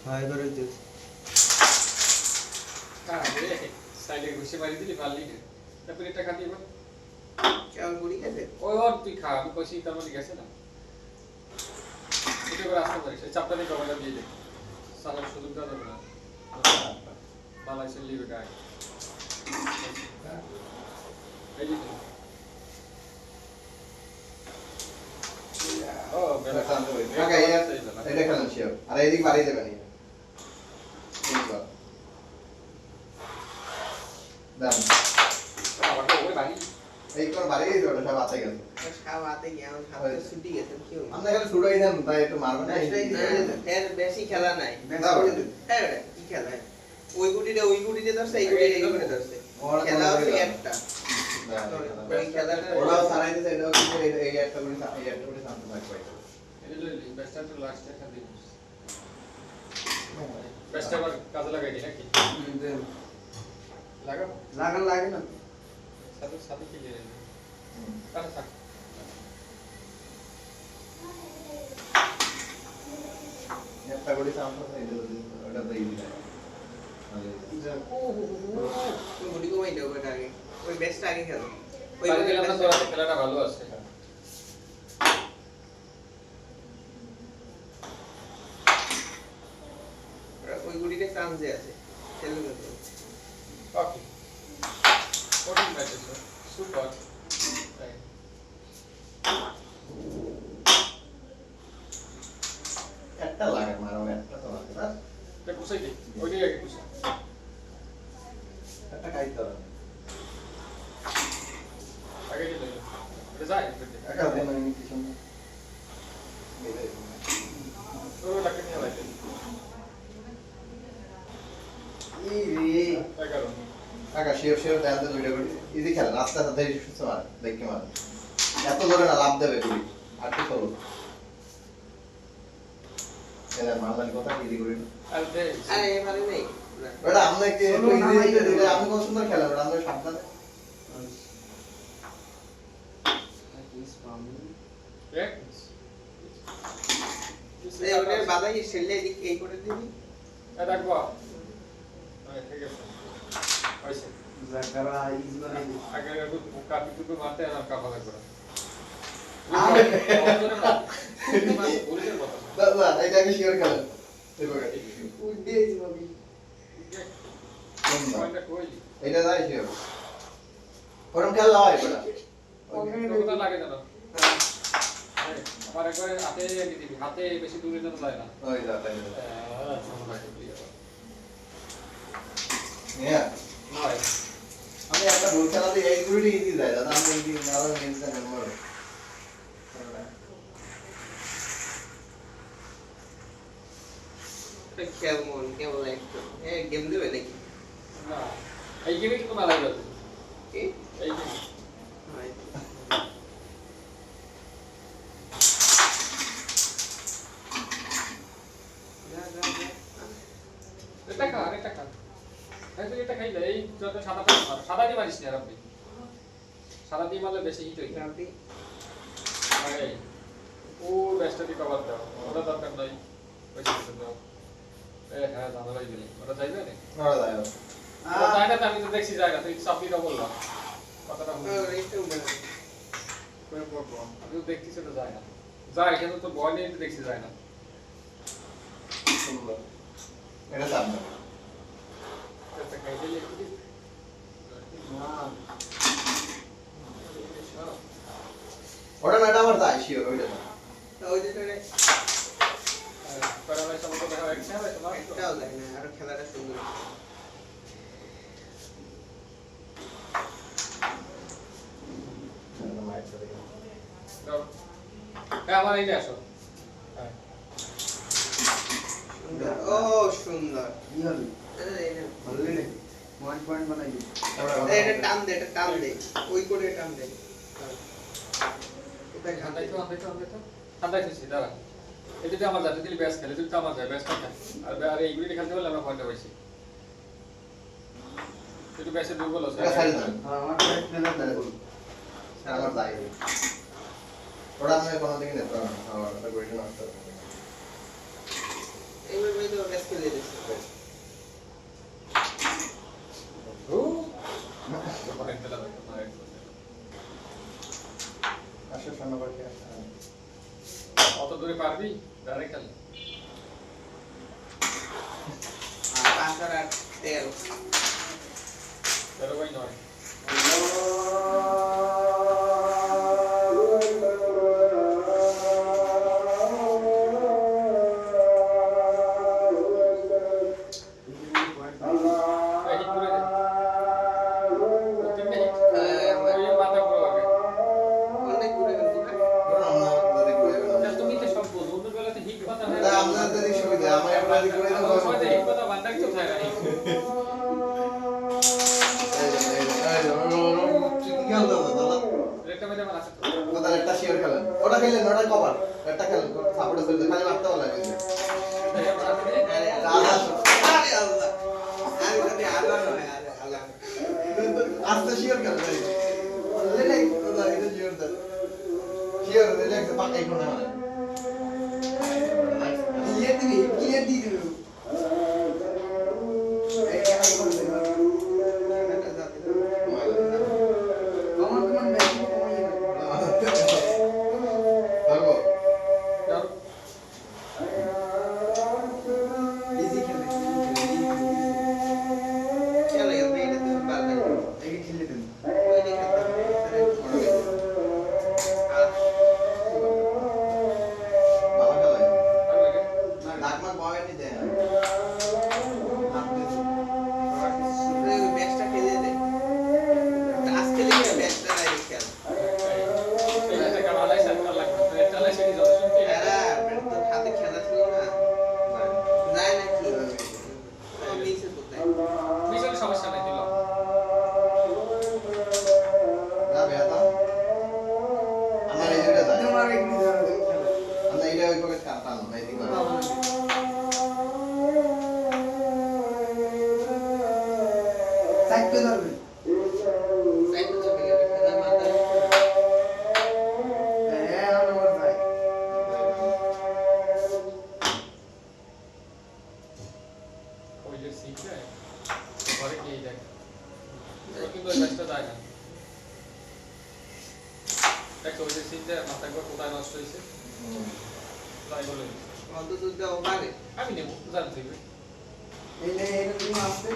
high করে this রে সাইডে ঘুষে মারি দিলি পারলি না তারপরে এটা খাতি এবার কেমন গুড়ি গেছে ওই ওর তুই খা আমি কষি তার মধ্যে গেছে না এটা করে আসতে পারিস এই চাপটা দিয়ে কভারটা দিয়ে দে সালার সুযোগটা দেবে না বাংলাদেশের লিগে গায় এই যে ও বেলা শান্ত হয়ে কাকা এটা খেলেন শিওর আর এদিকে বাড়ি দেবেন দাম আবার ওই বাড়ি এই কোন বাড়ি গেছে ওটা সব আছে গেছে সব হাতে গিয়ে আমার হাতে ছুটি গেছে কি হবে আমরা খালি শুরু হয়ে যান তাই একটু মারবেন না এর বেশি খেলা নাই হ্যাঁ কি খেলা ওই গুটিতে ধরছে এই গুটিতে এই গুটিতে ধরছে খেলা হচ্ছে একটা ওই খেলাটা ওরাও সারাই দিছে এটাও কিন্তু এই একটা করে শান্ত থাকবে এই যে বেস্টটা তো লাস্ট একটা দিন বেস্টটা আবার কাজে লাগাই দিই নাকি লাগাও লাগে না সাথে সাথে কি দিয়ে কাটা থাক একটা করে শান্ত থাকবে ওটা তো ইজি লাগে তুই গুটি কমাই দাও ওটা আগে ওই বেস্ট আগে খেলো ওই ওই গেলাম না তোরা খেলাটা ভালো আছে ওই গুটিতে চান্স আছে খেলবে তো ওকে কোডিং ম্যাচ আছে সুপার একটা লাগে মারো একটা তো লাগে না এটা কুসাই দে ওই দিকে আগে কুসা একটা খাইতে হবে আগে দিলে এটা যায় একটা দেন আমি কিছু না ওই লাকে নিয়ে লাইতে এই রে 11 কাকা শিওর দেন তো দুইটা করে ইজি খেলেন আস্তে আস্তে ধীরে সুস্থ মার দেখে মার এত জোরে না লাভ দেবে গুলি আর কি করব এরা মারলেন কথা ইজি করে আর দে আরে মানে নেই ওটা আমরা কি ইজি দিলে আমি কোন সুন্দর খেলা ওটা আমরা সাবধানে এক এই ওটা বাদাই ছেলে এই করে দিবি এটা দেখবো ঠিক আছে হইছে জাকারা ইজ বানাই দিবি আগে কাপি টুকু মারতে আর কাপা লাগবে দাদা এটা কি শিওর খেলেন দেখো উডে ইজ বাবি এটা যাই শিওর ওরম খেলা হয় ওটা লাগে জানো আমার একবারে হাতে দিবি হাতে বেশি দূরে যেতে যায় না ওই যা তাই হ্যাঁ নয় আমি একটা ভুল খেলাতে এই গুলি ইজি যায় দাদা আমি এই মারো নিতে নম্বর কেমন কেমন একটু গেম দেবে নাকি না এই গেমে কি তোমার লাগে কি এই গেম এটা কা আরেকটা কা তুই এটা খাইলে এই যত সাদা পানি মার সাদা দিয়ে মারিস না আপনি সাদা দিয়ে মারলে বেশি হিট হয় রাউটি এই ও বেস্টটা দিয়ে কভার দাও ওটা দরকার নাই পয়সা দিতে দাও হ্যাঁ জানা ভাই দিলি ওটা যাইবে না ওরা যায় ওটা যায় না তো আমি তো দেখছি যায় না তুই সাবমিটও বললাম কথাটা রেস্টে উঠে আমি তো দেখতেছি তো যায় না যায় কিন্তু তো বয় নিয়ে দেখছি যায় না সুন্দর এটা সামনে এটা খাই দিলে একটু ওটা না এটা আমার যায় শিওর ওইটা না ওই যে তোরে করার সময় দেখা একটা হবে তোমার একটাও যায় না আর খেলাটা সুন্দর মাইক করে দাও হ্যাঁ আমার এই আসো হ্যাঁ ও সুন্দর কি হবে ভালো লাগে ওয়ান পয়েন্ট বানাই দিই এটা টান দে ওই করে টান দে এটা ঠান্ডাই তো ঠান্ডাই খেয়েছি দাঁড়া এই যদি আমার যাতে দিলে ব্যাস খেলে যদি তো আমার যায় ব্যাসটা খায় আর এইগুলি খেলতে পারলে আমরা ভয়টা পাইছি একটু ব্যাসে দুর্বল আছে এটা সাইড দাও আমার প্লেয়ার দাঁড়া বল আমার যায় ওটা আমি কোনো দিকে নিতে পারবো না আমার একটা গোয়েট নষ্ট এইবার ভাই তো ব্যাস খেলে যাবি ডাইরেক্ট খেল 5 আর 8 13 13/9 অনেক ঘুরে গেল না তুমি তো সব বোঝো অন্য বেলাতে হিট কথা হয় তা আপনাদের এই সুবিধা আমার আপনাদের করে দেন সময়তে হিট কথা বান্দাকে তো থাকে না একটা মেরে মারা আছে ওদের একটা শিওর খেলেন ওটা খেলেন ওটা কভার একটা খেলেন সাপোর্টে চলতে খালি মারতে বলা গেছে আরে আল্লাহ আল্লাহ আমি যদি আল্লাহ নয় আরে আল্লাহ আস্তে শিওর খেলেন লে ওটা এটা শিওর দেন শিওর রিল্যাক্স পাক এই কোণে মানে ক্লিয়ার দি দিও এই কেন বলতে কমন কমন ব্যাচ কমাইয়ে ধরবো ইজি খেলে চলো এর মেয়ে তো বাদ দাও এই খেলে দেন ওই দেখে ভালো খেলেন আর লাগে নাক মাক বগাই নিতে ম্যাচটা খেলে দে টাস খেলে ম্যাচটা ডাইরেক্ট খেল এই টাকা ভালাই সাথে লাগবে তো এটা লাই সেটি যত শুনতে এরা তো হাতে খেলা ছিল না নাই নাকি মিছে কোথায় মিশন সমস্যা নাই দিল না বেটা আমার এই যেটা যায় তোমার একটু খেলা আমরা এটা ওই পকেট কাটান না এদিকে সাইড ধরবে সাইড তো চলে গেল খেলা মাথা হ্যাঁ আমার ভাই ওই যে সিটে পরে কি দেখ কিন্তু ম্যাচটা যায় না দেখ ওই যে সিটে মাথা একবার কোথায় নষ্ট হয়েছে তাই বলে অন্তত দাও পারে আমি নেব জানতে এই তুমি আসতে